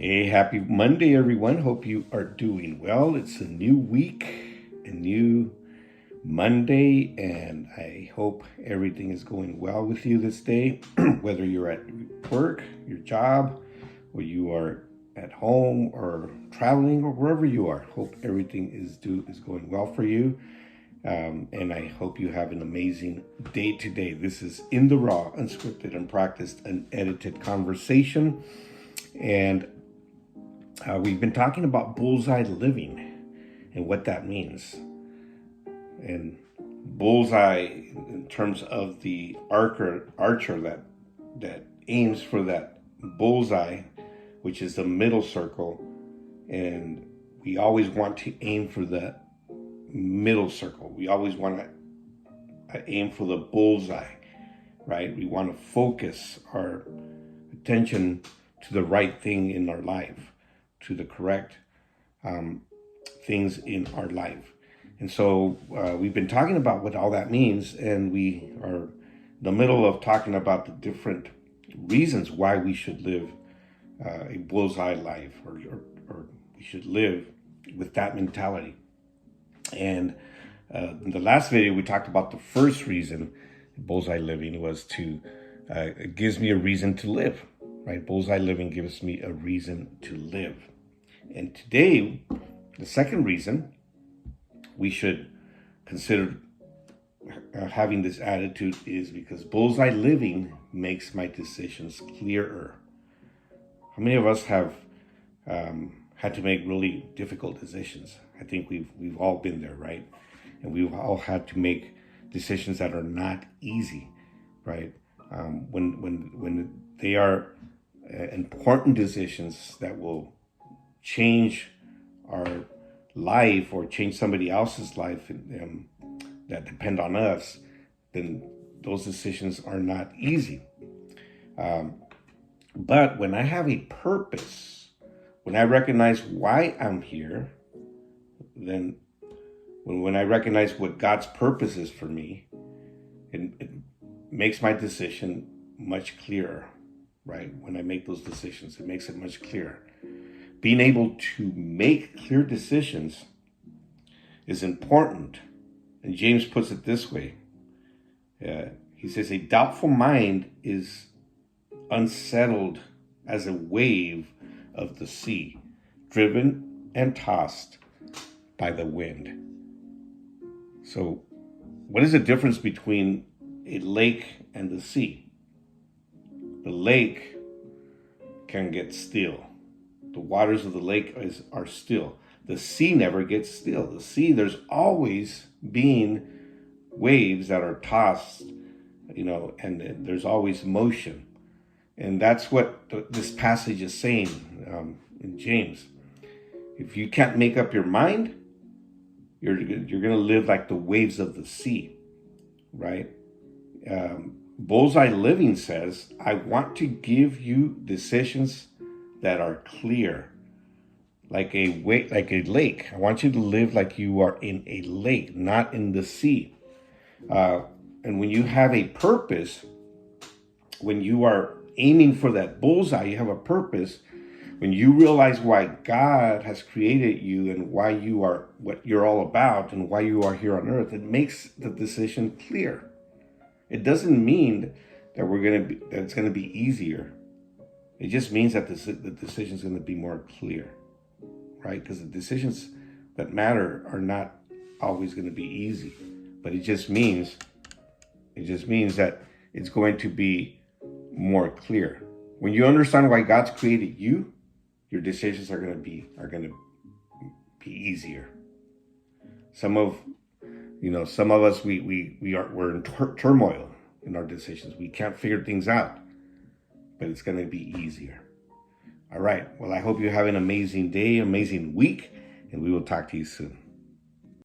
Hey, happy Monday, everyone. Hope you are doing well. It's a new week, a new Monday, and I hope everything is going well with you this day. Whether you're at work, your job, or you are at home or traveling or wherever you are, hope everything is going well for you. And I hope you have an amazing day today. This is In the Raw, unscripted, unpracticed, unedited conversation. And we've been talking about bullseye living and what that means. And bullseye, in terms of the archer that aims for that bullseye, which is the middle circle, and we always want to aim for the middle circle. We always want to aim for the bullseye, right? We want to focus our attention to the right thing in our life, to the correct things in our life. And so we've been talking about what all that means, and we are in the middle of talking about the different reasons why we should live a bullseye life, or we should live with that mentality. And in the last video, we talked about the first reason bullseye living was to, it gives me a reason to live, right? Bullseye living gives me a reason to live. And today, the second reason we should consider having this attitude is because bullseye living makes my decisions clearer. How many of us have had to make really difficult decisions? I think we've all been there, right? And we've all had to make decisions that are not easy, right? When they are important decisions that will change our life or change somebody else's life that depend on us, then those decisions are not easy. But when I have a purpose, when I recognize why I'm here, then when I recognize what God's purpose is for me, it makes my decision much clearer, right? When I make those decisions, it makes it much clearer. Being able to make clear decisions is important. And James puts it this way. He says, a doubtful mind is unsettled as a wave of the sea, driven and tossed by the wind. So what is the difference between a lake and the sea? The lake can get still. The waters of the lake are still. The sea never gets still. The sea, there's always being waves that are tossed, and there's always motion. And that's what this passage is saying in James. If you can't make up your mind, you're going to live like the waves of the sea, right? Bullseye living says, I want to give you decisions that are clear, like a lake. I want you to live like you are in a lake, not in the sea. And when you have a purpose, when you are aiming for that bullseye, you have a purpose. When you realize why God has created you and why you are what you're all about and why you are here on earth, it makes the decision clear. It doesn't mean that it's going to be easier. It just means that the decision is going to be more clear, right? Because the decisions that matter are not always going to be easy, but it just means that it's going to be more clear. When you understand why God's created you, your decisions are going to be easier. Some of us we're in turmoil in our decisions. We can't figure things out, but it's going to be easier. All right. Well, I hope you have an amazing day, amazing week, and we will talk to you soon.